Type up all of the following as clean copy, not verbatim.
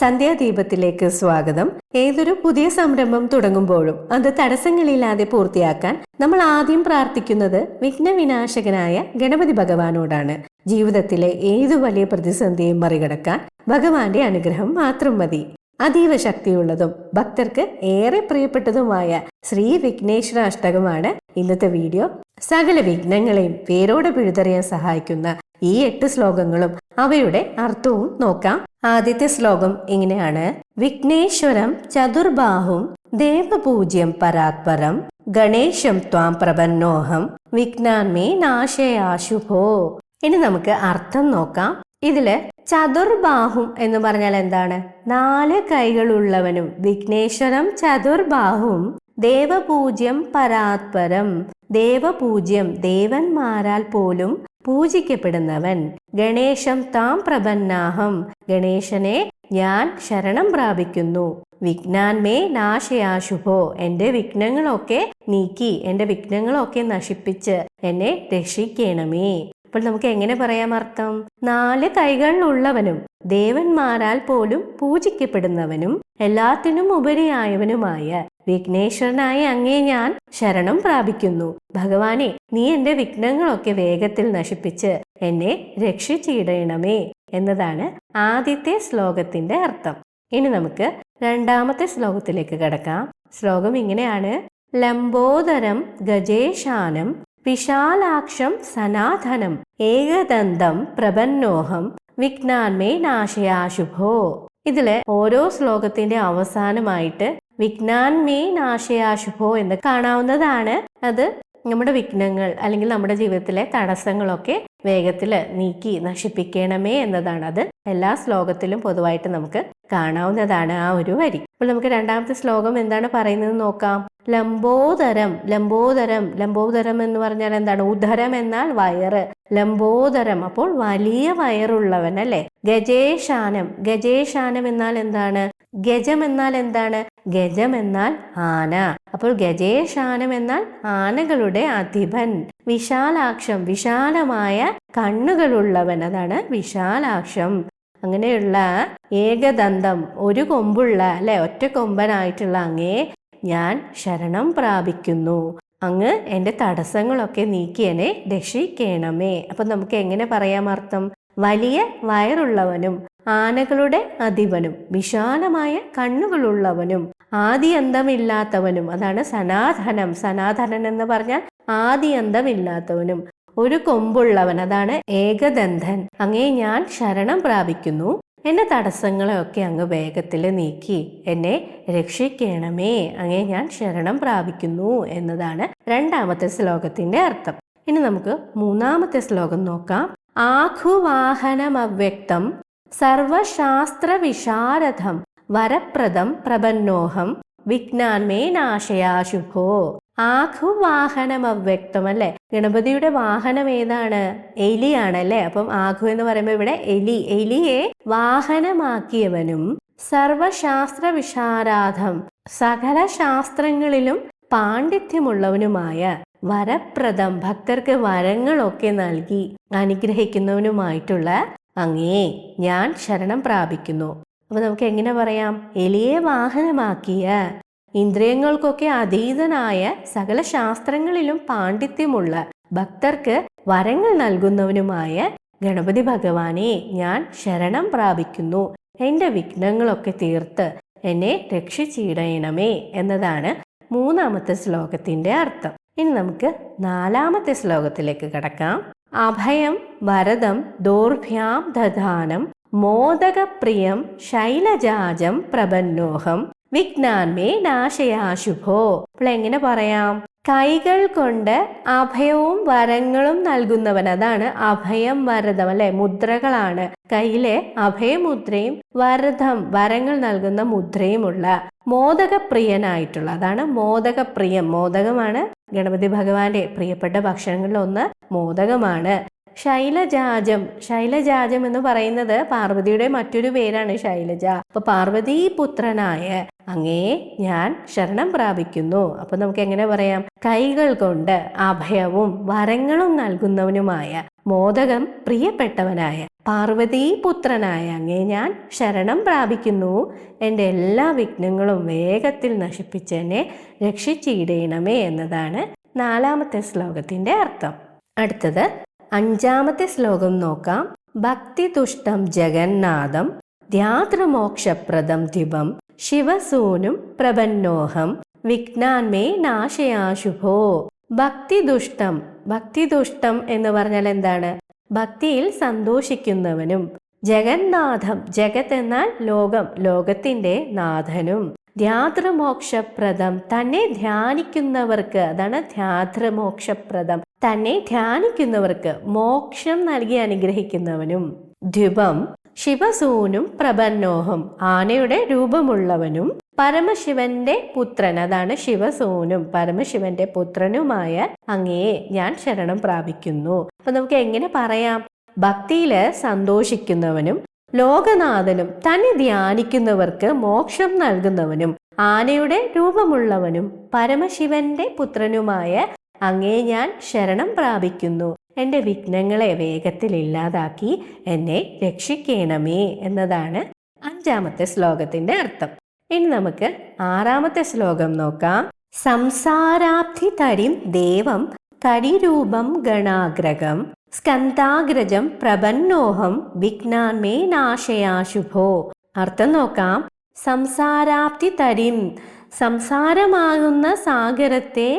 സന്ധ്യാദീപത്തിലേക്ക് സ്വാഗതം. ഏതൊരു പുതിയ സംരംഭം തുടങ്ങുമ്പോഴും അത് തടസ്സങ്ങളില്ലാതെ പൂർത്തിയാക്കാൻ നമ്മൾ ആദ്യം പ്രാർത്ഥിക്കുന്നത് വിഘ്നവിനാശകനായ ഗണപതി ഭഗവാനോടാണ്. ജീവിതത്തിലെ ഏതു വലിയ പ്രതിസന്ധിയും മറികടക്കാൻ ഭഗവാന്റെ അനുഗ്രഹം മാത്രം മതി. അതീവ ശക്തിയുള്ളതും ഭക്തർക്ക് ഏറെ പ്രിയപ്പെട്ടതുമായ ശ്രീ വിഘ്നേശ്വര അഷ്ടകമാണ് ഇന്നത്തെ വീഡിയോ. സകല വിഘ്നങ്ങളെയും വേരോടെ പിഴുതെറിയാൻ സഹായിക്കുന്ന ഈ 8 ശ്ലോകങ്ങളും അവയുടെ അർത്ഥവും നോക്കാം. ആദ്യത്തെ ശ്ലോകം ഇങ്ങനെയാണ്: വിഘ്നേശ്വരം ചതുർബാഹും ദേവപൂജ്യം പരാത്പരം ഗണേശം ത്വാം പ്രപന്നോഹം വിഘ്നാന്മേ നാശയാശുഭോ. ഇനി നമുക്ക് അർത്ഥം നോക്കാം. ഇതില് ചതുർബാഹും എന്ന് പറഞ്ഞാൽ എന്താണ്? 4 കൈകളുള്ളവനും. വിഘ്നേശ്വരം ചതുർബാഹും ദേവപൂജ്യം പരാത്പരം. ദേവപൂജ്യം, ദേവന്മാരാൽ പോലും പൂജിക്കപ്പെടുന്നവൻ. ഗണേശം താം പ്രപന്നാഹം, ഗണേശനെ ഞാൻ ശരണം പ്രാപിക്കുന്നു. വിഘ്നാന്മേ നാശയാശുഭോ, എന്റെ വിഘ്നങ്ങളൊക്കെ നീക്കി, എന്റെ വിഘ്നങ്ങളൊക്കെ നശിപ്പിച്ച് എന്നെ രക്ഷിക്കണമേ. അപ്പോൾ നമുക്ക് എങ്ങനെ പറയാം അർത്ഥം? 4 കൈകളിലുള്ളവനും ദേവന്മാരാൽ പോലും പൂജിക്കപ്പെടുന്നവനും എല്ലാത്തിനും ഉപരിയായവനുമായ വിഘ്നേശ്വരനായ അങ്ങേ ഞാൻ ശരണം പ്രാപിക്കുന്നു. ഭഗവാനെ, നീ എന്റെ വിഘ്നങ്ങളൊക്കെ വേഗത്തിൽ നശിപ്പിച്ച് എന്നെ രക്ഷിച്ചിടണമേ എന്നതാണ് ആദ്യത്തെ ശ്ലോകത്തിന്റെ അർത്ഥം. ഇനി നമുക്ക് രണ്ടാമത്തെ ശ്ലോകത്തിലേക്ക് കടക്കാം. ശ്ലോകം ഇങ്ങനെയാണ്: ലംബോദരം ഗജേശാനം വിശാലാക്ഷം സനാതനം ഏകദന്തം പ്രപന്നോഹം വിഘ്നാന്മേ നാശയാശുഭോ. ഇതിലെ ഓരോ ശ്ലോകത്തിന്റെ അവസാനമായിട്ട് വിഘ്നാന്മേ നാശയാശുഭോ എന്ന് കാണാവുന്നതാണ്. അത് നമ്മുടെ വിഘ്നങ്ങൾ അല്ലെങ്കിൽ നമ്മുടെ ജീവിതത്തിലെ തടസ്സങ്ങളൊക്കെ വേഗത്തിൽ നീക്കി നശിപ്പിക്കണമേ എന്നതാണ്. അത് എല്ലാ ശ്ലോകത്തിലും പൊതുവായിട്ട് നമുക്ക് കാണാവുന്നതാണ് ആ ഒരു വരി. അപ്പോൾ നമുക്ക് രണ്ടാമത്തെ ശ്ലോകം എന്താണ് പറയുന്നത് നോക്കാം. ലംബോദരം. ലംബോദരം, ലംബോദരം എന്ന് പറഞ്ഞാൽ എന്താണ്? ഉദരം എന്നാൽ വയറ്. ലംബോദരം അപ്പോൾ വലിയ വയറുള്ളവൻ അല്ലെ. ഗജേശാനം. ഗജേശാനം എന്നാൽ എന്താണ്? ഗജം എന്നാൽ എന്താണ്? ഗജം എന്നാൽ ആന. അപ്പോൾ ഗജേശാനം എന്നാൽ ആനകളുടെ അധിപൻ. വിശാലാക്ഷം, വിശാലമായ കണ്ണുകളുള്ളവൻ, അതാണ് വിശാലാക്ഷം. അങ്ങനെയുള്ള ഏകദന്തം, ഒരു കൊമ്പുള്ള അല്ലെ, ഒറ്റ കൊമ്പനായിട്ടുള്ള അങ്ങേ ഞാൻ ശരണം പ്രാപിക്കുന്നു. അങ്ങ് എന്റെ തടസ്സങ്ങളൊക്കെ നീക്കി എന്നെ രക്ഷിക്കണമേ. അപ്പൊ നമുക്ക് എങ്ങനെ പറയാം അർത്ഥം? വലിയ വയറുള്ളവനും ആനകളുടെ അധിപനും വിശാലമായ കണ്ണുകളുള്ളവനും ആദി അന്തമില്ലാത്തവനും, അതാണ് സനാതനം. സനാതനൻ എന്ന് പറഞ്ഞാൽ ആദി അന്തമില്ലാത്തവനും, ഒരു കൊമ്പുള്ളവൻ, അതാണ് ഏകദന്തൻ. അങ്ങേ ഞാൻ ശരണം പ്രാപിക്കുന്നു. എന്റെ തടസ്സങ്ങളെയൊക്കെ അങ്ങ് വേഗത്തിൽ നീക്കി എന്നെ രക്ഷിക്കണമേ. അങ്ങേ ഞാൻ ശരണം പ്രാപിക്കുന്നു എന്നതാണ് രണ്ടാമത്തെ ശ്ലോകത്തിന്റെ അർത്ഥം. ഇനി നമുക്ക് മൂന്നാമത്തെ ശ്ലോകം നോക്കാം. ആഘുവാഹനമവ്യക്തം സർവശാസ്ത്ര വിശാരദം വരപ്രദം പ്രപന്നോഹം വിഘ്നാന്മേ നാശയാശുഭോ. ആഘുവാഹനം അവ്യക്തം അല്ലെ. ഗണപതിയുടെ വാഹനം ഏതാണ്? എലിയാണല്ലേ. അപ്പം ആഘു എന്ന് പറയുമ്പോൾ ഇവിടെ എലി, എലിയെ വാഹനമാക്കിയവനും സർവശാസ്ത്ര വിശാരാധം, സകല ശാസ്ത്രങ്ങളിലും പാണ്ഡിത്യമുള്ളവനുമായ വരപ്രദം, ഭക്തർക്ക് വരങ്ങളൊക്കെ നൽകി അനുഗ്രഹിക്കുന്നവനുമായിട്ടുള്ള അങ്ങേ ഞാൻ ശരണം പ്രാപിക്കുന്നു. അപ്പൊ നമുക്ക് എങ്ങനെ പറയാം? എലിയെ വാഹനമാക്കിയ, ഇന്ദ്രിയങ്ങൾക്കൊക്കെ അതീതനായ, സകല ശാസ്ത്രങ്ങളിലും പാണ്ഡിത്യമുള്ള, ഭക്തർക്ക് വരങ്ങൾ നൽകുന്നവനുമായ ഗണപതി ഭഗവാനെ ഞാൻ ശരണം പ്രാപിക്കുന്നു. എന്റെ വിഘ്നങ്ങളൊക്കെ തീർത്ത് എന്നെ രക്ഷിച്ചിടണമേ എന്നതാണ് മൂന്നാമത്തെ ശ്ലോകത്തിന്റെ അർത്ഥം. ഇനി നമുക്ക് നാലാമത്തെ ശ്ലോകത്തിലേക്ക് കടക്കാം. അഭയം വരദം ദോർഭ്യാം ദധാനം മോദകപ്രിയം ശൈലജാജം പ്രപന്നോഹം വിഘ്നാന്മേ നാശയാശുഭോ. അപ്പോൾ എങ്ങനെ പറയാം? കൈകൾ കൊണ്ട് അഭയവും വരങ്ങളും നൽകുന്നവൻ, അതാണ് അഭയം വരദം അല്ലെ. മുദ്രകളാണ്. കയ്യിലെ അഭയമുദ്രയും വരദം, വരങ്ങൾ നൽകുന്ന മുദ്രയുമുള്ള മോദകപ്രിയനായിട്ടുള്ള, അതാണ് മോദകപ്രിയം. മോദകമാണ് ഗണപതി ഭഗവാന്റെ പ്രിയപ്പെട്ട ഭക്ഷണങ്ങളിൽ ഒന്ന് മോദകമാണ്. ശൈലജാജം. ശൈലജാജം എന്ന് പറയുന്നത് പാർവതിയുടെ മറ്റൊരു പേരാണ് ശൈലജ. അപ്പൊ പാർവതീപുത്രനായ അങ്ങേ ഞാൻ ശരണം പ്രാപിക്കുന്നു. അപ്പൊ നമുക്ക് എങ്ങനെ പറയാം? കൈകൾ കൊണ്ട് അഭയവും വരങ്ങളും നൽകുന്നവനുമായ, മോദകം പ്രിയപ്പെട്ടവനായ പാർവതീപുത്രനായ അങ്ങേ ഞാൻ ശരണം പ്രാപിക്കുന്നു. എൻ്റെ എല്ലാ വിഘ്നങ്ങളും വേഗത്തിൽ നശിപ്പിച്ച് എന്നെ രക്ഷിച്ചിടണമേ എന്നതാണ് 4ാമത്തെ ശ്ലോകത്തിന്റെ അർത്ഥം. അടുത്തത് 5ാമത്തെ ശ്ലോകം നോക്കാം. ഭക്തിതുഷ്ടം ജഗന്നാഥം ധ്യാതൃമോക്ഷപ്രദം ദ്വിപം ശിവസൂനും പ്രപന്നോഹം വിഘ്നാന്മേ നാശയാശുഭോ. ഭക്തിദുഷ്ടം. ഭക്തിദുഷ്ടം എന്ന് പറഞ്ഞാൽ എന്താണ്? ഭക്തിയിൽ സന്തോഷിക്കുന്നവനും, ജഗന്നാഥം, ജഗത് എന്നാൽ ലോകം, ലോകത്തിന്റെ നാഥനും, ധ്യാതൃമോക്ഷപ്രദം തന്നെ ധ്യാനിക്കുന്നവർക്ക്, അതാണ് ധ്യാതൃമോക്ഷപ്രദം, തന്നെ ധ്യാനിക്കുന്നവർക്ക് മോക്ഷം നൽകി അനുഗ്രഹിക്കുന്നവനും, ദ്വിപം ശിവസൂനും പ്രപന്നോഹം ആനയുടെ രൂപമുള്ളവനും പരമശിവന്റെ പുത്രൻ, അതാണ് ശിവസൂനും പരമശിവന്റെ പുത്രനുമായ അങ്ങയെ ഞാൻ ശരണം പ്രാപിക്കുന്നു. അപ്പൊ നമുക്ക് എങ്ങനെ പറയാം? ഭക്തിയില് സന്തോഷിക്കുന്നവനും ലോകനാഥനും തന്നെ ധ്യാനിക്കുന്നവർക്ക് മോക്ഷം നൽകുന്നവനും ആനയുടെ രൂപമുള്ളവനും പരമശിവന്റെ പുത്രനുമായ അങ്ങേ ഞാൻ ശരണം പ്രാപിക്കുന്നു. എൻ്റെ വിഘ്നങ്ങളെ വേഗത്തിൽ ഇല്ലാതാക്കി എന്നെ രക്ഷിക്കണമേ എന്നതാണ് 5ാമത്തെ ശ്ലോകത്തിന്റെ അർത്ഥം. ഇനി നമുക്ക് 6ാമത്തെ ശ്ലോകം നോക്കാം. സംസാരാബ്ധി തരിം ദേവം തടിരൂപം ഗണാഗ്രകം സ്കന്ധാഗ്രജം പ്രപന്നോഹം വിഘ്നാന്മേ നാശയാശുഭോ. അർത്ഥം നോക്കാം. സംസാരാബ്ധി തരിം, സംസാരമാകുന്ന സാഗരത്തെ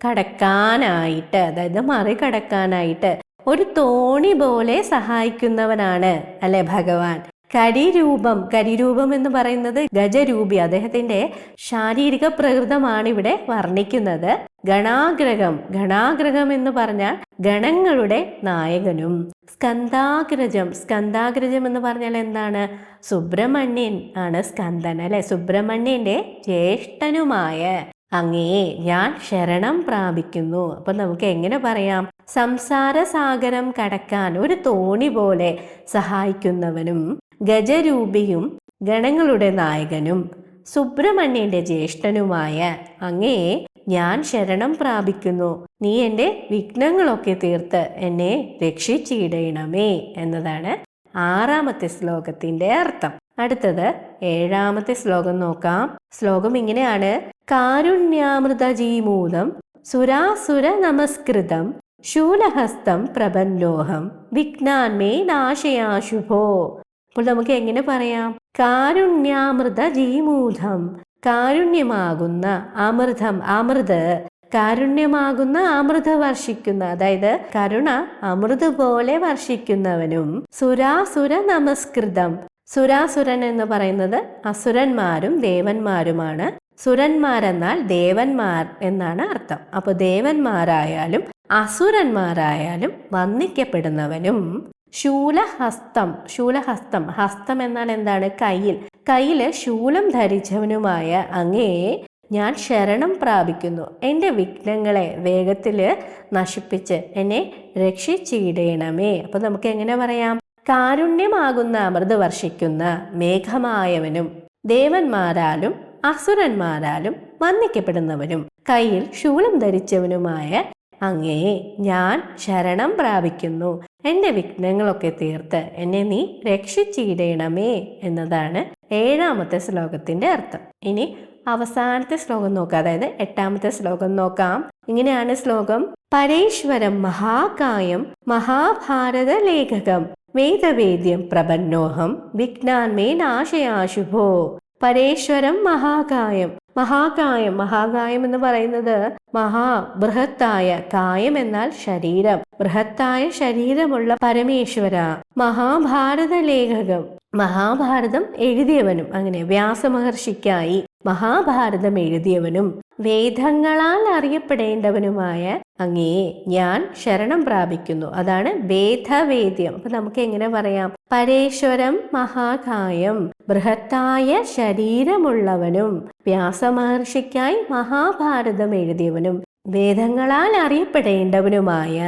കടക്കാനായിട്ട്, അതായത് മറികടക്കാനായിട്ട് ഒരു തോണി പോലെ സഹായിക്കുന്നവനാണ് അല്ലെ ഭഗവാൻ. കരിരൂപം, കരിരൂപം എന്ന് പറയുന്നത് ഗജരൂപി, അദ്ദേഹത്തിന്റെ ശാരീരിക പ്രകൃതമാണ് ഇവിടെ വർണ്ണിക്കുന്നത്. ഗണാഗ്രഹം, ഗണാഗ്രഹം എന്ന് പറഞ്ഞാൽ ഗണങ്ങളുടെ നായകനും. സ്കന്ധാഗ്രജം, സ്കന്ധാഗ്രജം എന്ന് പറഞ്ഞാൽ എന്താണ്? സുബ്രഹ്മണ്യൻ ആണ് സ്കന്ദൻ അല്ലെ, സുബ്രഹ്മണ്യന്റെ ജ്യേഷ്ഠനുമായ അങ്ങയെ ഞാൻ ശരണം പ്രാപിക്കുന്നു. അപ്പൊ നമുക്ക് എങ്ങനെ പറയാം? സംസാര സാഗരം കടക്കാൻ ഒരു തോണി പോലെ സഹായിക്കുന്നവനും ഗജരൂപിയും ഗണങ്ങളുടെ നായകനും സുബ്രഹ്മണ്യന്റെ ജ്യേഷ്ഠനുമായ അങ്ങയെ ഞാൻ ശരണം പ്രാപിക്കുന്നു. നീ എൻ്റെ വിഘ്നങ്ങളൊക്കെ തീർത്ത് എന്നെ രക്ഷിച്ചിടണമേ എന്നതാണ് 6ാമത്തെ ശ്ലോകത്തിന്റെ അർത്ഥം. അടുത്തത് 7ാമത്തെ ശ്ലോകം നോക്കാം. ശ്ലോകം ഇങ്ങനെയാണ്. കാരുണ്യാമൃതജീമൂതം സുരാസുര നമസ്കൃതം ശൂലഹസ്തം പ്രപന്നോഹം വിഘ്നാന്മേ നാശയാശുഭോ. അപ്പോൾ നമുക്ക് എങ്ങനെ പറയാം? കാരുണ്യാമൃത ജീമൂതം, കാരുണ്യമാകുന്ന അമൃതം, അമൃത്, കാരുണ്യമാകുന്ന അമൃത വർഷിക്കുന്ന, അതായത് കരുണ അമൃത് പോലെ വർഷിക്കുന്നവനും, സുരാസുര നമസ്കൃതം, സുരാസുരൻ എന്ന് പറയുന്നത് അസുരന്മാരും ദേവന്മാരുമാണ്. സുരന്മാരെന്നാൽ ദേവന്മാർ എന്നാണ് അർത്ഥം. അപ്പൊ ദേവന്മാരായാലും അസുരന്മാരായാലും വന്ദിക്കപ്പെടുന്നവനും, ശൂലഹസ്തം, ശൂലഹസ്തം, ഹസ്തം എന്നാൽ എന്താണ്? കയ്യിൽ, കയ്യില് ശൂലം ധരിച്ചവനുമായ അങ്ങയെ ഞാൻ ശരണം പ്രാപിക്കുന്നു. എൻ്റെ വിഘ്നങ്ങളെ വേഗത്തില് നശിപ്പിച്ച് എന്നെ രക്ഷിച്ചിടണമേ. അപ്പൊ നമുക്ക് എങ്ങനെ പറയാം? കാരുണ്യമാകുന്ന അമൃത് വർഷിക്കുന്ന മേഘമായവനും ദേവന്മാരാലും അസുരന്മാരാലും വന്ദിക്കപ്പെടുന്നവനും കയ്യിൽ ശൂലം ധരിച്ചവനുമായ അങ്ങയെ ഞാൻ ശരണം പ്രാപിക്കുന്നു. എൻ്റെ വിഘ്നങ്ങളൊക്കെ തീർത്ത് എന്നെ നീ രക്ഷിച്ചിടണമേ എന്നതാണ് 7ാമത്തെ ശ്ലോകത്തിന്റെ അർത്ഥം. ഇനി അവസാനത്തെ ശ്ലോകം നോക്കാം, അതായത് 8ാമത്തെ ശ്ലോകം നോക്കാം. ഇങ്ങനെയാണ് ശ്ലോകം. പരേശ്വരം മഹാകായം മഹാഭാരത ലേഖകം വേദവേദ്യം പ്രപന്നോഹം വിഘ്നാന്മേ നാശയാശുഭോ. പരേശ്വരം മഹാകായം, മഹാകായം, മഹാകായം എന്ന് പറയുന്നത് ബൃഹത്തായ, കായം എന്നാൽ ശരീരം, ബൃഹത്തായ ശരീരമുള്ള പരമേശ്വര. മഹാഭാരത ലേഖകം, മഹാഭാരതം എഴുതിയവനും, അങ്ങനെ വ്യാസമഹർഷിക്കായി മഹാഭാരതം എഴുതിയവനും വേദങ്ങളാൽ അറിയപ്പെടേണ്ടവനുമായ അങ്ങയെ ഞാൻ ശരണം പ്രാപിക്കുന്നു. അതാണ് വേദവേദ്യം. അപ്പൊ നമുക്ക് എങ്ങനെ പറയാം? പരേശ്വരം മഹാകായം, ബൃഹത്തായ ശരീരമുള്ളവനും വ്യാസമഹർഷിക്കായി മഹാഭാരതം എഴുതിയവനും വേദങ്ങളാൽ അറിയപ്പെടേണ്ടവനുമായ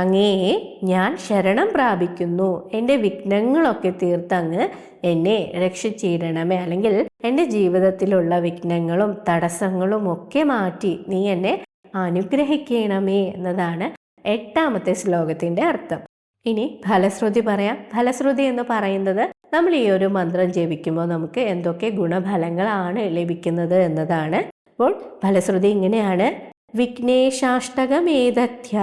അങ്ങയെ ഞാൻ ശരണം പ്രാപിക്കുന്നു. എൻ്റെ വിഘ്നങ്ങളൊക്കെ തീർത്തങ്ങ് എന്നെ രക്ഷിച്ചിടണമേ, അല്ലെങ്കിൽ എൻ്റെ ജീവിതത്തിലുള്ള വിഘ്നങ്ങളും തടസ്സങ്ങളും ഒക്കെ മാറ്റി നീ എന്നെ അനുഗ്രഹിക്കണമേ എന്നതാണ് 8ാമത്തെ ശ്ലോകത്തിൻ്റെ അർത്ഥം. ഇനി ഫലശ്രുതി പറയാം. ഫലശ്രുതി എന്ന് പറയുന്നത് നമ്മൾ ഈ ഒരു മന്ത്രം ജപിക്കുമ്പോൾ നമുക്ക് എന്തൊക്കെ ഗുണഫലങ്ങളാണ് ലഭിക്കുന്നത് എന്നതാണ്. അപ്പോൾ ഫലശ്രുതി ഇങ്ങനെയാണ്: വിഘ്നേശാഷ്ടകമേതഥ്യ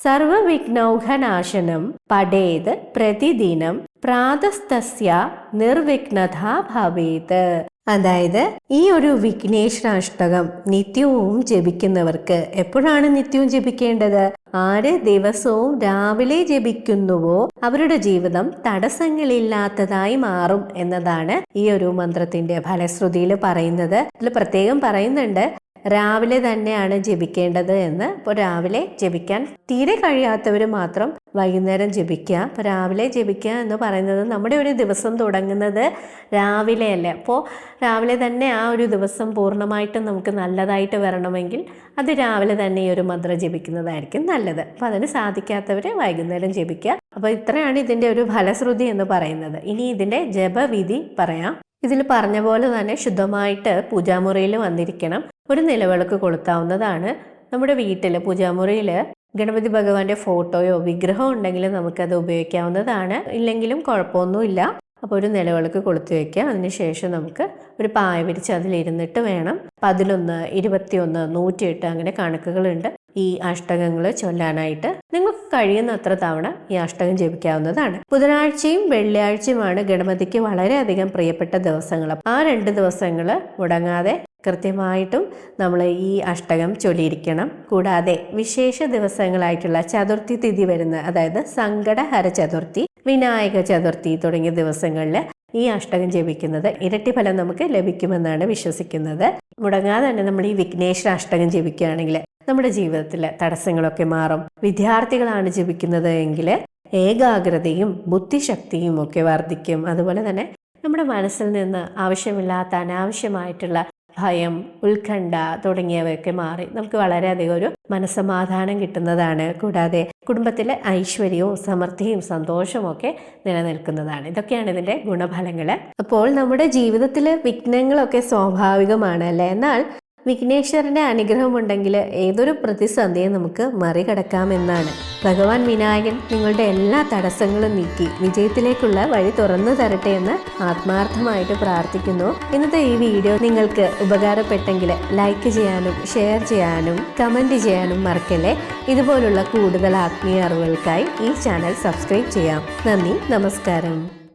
സർവവിഘ്നൗഘനാശനം പഠേത് പ്രതിദിനം പ്രാതസ്തസ്യ നിർവിഘ്നത ഭവേത്. അതായത് ഈ ഒരു വിഘ്നേശ്വരാഷ്ടകം നിത്യവും ജപിക്കുന്നവർക്ക്, എപ്പോഴാണ് നിത്യവും ജപിക്കേണ്ടത്? ആര് ദിവസവും രാവിലെ ജപിക്കുന്നുവോ അവരുടെ ജീവിതം തടസ്സങ്ങളില്ലാത്തതായി മാറും എന്നതാണ് ഈ ഒരു മന്ത്രത്തിന്റെ ഫലശ്രുതിയിൽ പറയുന്നത്. ഇതിൽ പ്രത്യേകം പറയുന്നുണ്ട് രാവിലെ തന്നെയാണ് ജപിക്കേണ്ടത് എന്ന്. അപ്പോൾ രാവിലെ ജപിക്കാൻ തീരെ കഴിയാത്തവർ മാത്രം വൈകുന്നേരം ജപിക്കുക. അപ്പോൾ രാവിലെ ജപിക്കുക എന്ന് പറയുന്നത് നമ്മുടെ ഒരു ദിവസം തുടങ്ങുന്നത് രാവിലെ അല്ലേ. അപ്പോൾ രാവിലെ തന്നെ ആ ഒരു ദിവസം പൂർണ്ണമായിട്ടും നമുക്ക് നല്ലതായിട്ട് വരണമെങ്കിൽ അത് രാവിലെ തന്നെ ഈ ഒരു മന്ത്രം ജപിക്കുന്നതായിരിക്കും നല്ലത്. അപ്പോൾ അതിന് സാധിക്കാത്തവർ വൈകുന്നേരം ജപിക്കുക. അപ്പോൾ ഇത്രയാണ് ഇതിൻ്റെ ഒരു ഫലശ്രുതി എന്ന് പറയുന്നത്. ഇനി ഇതിൻ്റെ ജപവിധി പറയാം. ഇതിൽ പറഞ്ഞ പോലെ തന്നെ ശുദ്ധമായിട്ട് പൂജാമുറിയിൽ വന്നിരിക്കണം. ഒരു നിലവിളക്ക് കൊളുത്താവുന്നതാണ്. നമ്മുടെ വീട്ടിൽ പൂജാമുറിയിൽ ഗണപതി ഭഗവാന്റെ ഫോട്ടോയോ വിഗ്രഹമോ ഉണ്ടെങ്കിൽ നമുക്കത് ഉപയോഗിക്കാവുന്നതാണ്. ഇല്ലെങ്കിലും കുഴപ്പമൊന്നുമില്ല. അപ്പോൾ ഒരു നിലവിളക്ക് കൊളുത്തി വയ്ക്കുക. അതിനുശേഷം നമുക്ക് ഒരു പായ വിരിച്ച് അതിലിരുന്നിട്ട് വേണം 11, 21, 108 അങ്ങനെ കണക്കുകളുണ്ട് ഈ അഷ്ടകങ്ങൾ ചൊല്ലാനായിട്ട്. നിങ്ങൾക്ക് കഴിയുന്നത്ര തവണ ഈ അഷ്ടകം ജപിക്കാവുന്നതാണ്. ബുധനാഴ്ചയും വെള്ളിയാഴ്ചയുമാണ് ഗണപതിക്ക് വളരെയധികം പ്രിയപ്പെട്ട ദിവസങ്ങൾ. ആ 2 ദിവസങ്ങൾ മുടങ്ങാതെ കൃത്യമായിട്ടും നമ്മൾ ഈ അഷ്ടകം ചൊല്ലിയിരിക്കണം. കൂടാതെ വിശേഷ ദിവസങ്ങളായിട്ടുള്ള ചതുർത്ഥി തിഥി വരുന്ന, അതായത് സങ്കടഹര ചതുർത്ഥി, വിനായക ചതുർത്ഥി തുടങ്ങിയ ദിവസങ്ങളിൽ ഈ അഷ്ടകം ജപിക്കുന്നത് ഇരട്ടി ഫലം നമുക്ക് ലഭിക്കുമെന്നാണ് വിശ്വസിക്കുന്നത്. മുടങ്ങാതെ തന്നെ നമ്മൾ ഈ വിഘ്നേശ്വര അഷ്ടകം ജപിക്കുകയാണെങ്കിൽ നമ്മുടെ ജീവിതത്തിലെ തടസ്സങ്ങളൊക്കെ മാറും. വിദ്യാർത്ഥികളാണ് ജപിക്കുന്നത് എങ്കിൽ ഏകാഗ്രതയും ബുദ്ധിശക്തിയും ഒക്കെ വർദ്ധിക്കും. അതുപോലെ തന്നെ നമ്മുടെ മനസ്സിൽ നിന്ന് ആവശ്യമില്ലാത്ത അനാവശ്യമായിട്ടുള്ള ഭയം, ഉത്കണ്ഠ തുടങ്ങിയവയൊക്കെ മാറി നമുക്ക് വളരെയധികം ഒരു മനസ്സമാധാനം കിട്ടുന്നതാണ്. കൂടാതെ കുടുംബത്തിലെ ഐശ്വര്യവും സമൃദ്ധിയും സന്തോഷവും ഒക്കെ നിലനിൽക്കുന്നതാണ്. ഇതൊക്കെയാണ് ഇതിൻ്റെ ഗുണഫലങ്ങൾ. അപ്പോൾ നമ്മുടെ ജീവിതത്തിൽ വിഘ്നങ്ങളൊക്കെ സ്വാഭാവികമാണ് അല്ലേ. എന്നാൽ വിഘ്നേശ്വരന്റെ അനുഗ്രഹം ഉണ്ടെങ്കിൽ ഏതൊരു പ്രതിസന്ധിയും നമുക്ക് മറികടക്കാമെന്നാണ്. ഭഗവാൻ വിനായകൻ നിങ്ങളുടെ എല്ലാ തടസ്സങ്ങളും നീക്കി വിജയത്തിലേക്കുള്ള വഴി തുറന്നു തരട്ടെ എന്ന് ആത്മാർത്ഥമായിട്ട് പ്രാർത്ഥിക്കുന്നു. ഇന്നത്തെ ഈ വീഡിയോ നിങ്ങൾക്ക് ഉപകാരപ്പെട്ടെങ്കിൽ ലൈക്ക് ചെയ്യാനും ഷെയർ ചെയ്യാനും കമൻറ്റ് ചെയ്യാനും മറക്കല്ലേ. ഇതുപോലുള്ള കൂടുതൽ ആത്മീയ അറിവുകൾക്കായി ഈ ചാനൽ സബ്സ്ക്രൈബ് ചെയ്യാം. നന്ദി, നമസ്കാരം.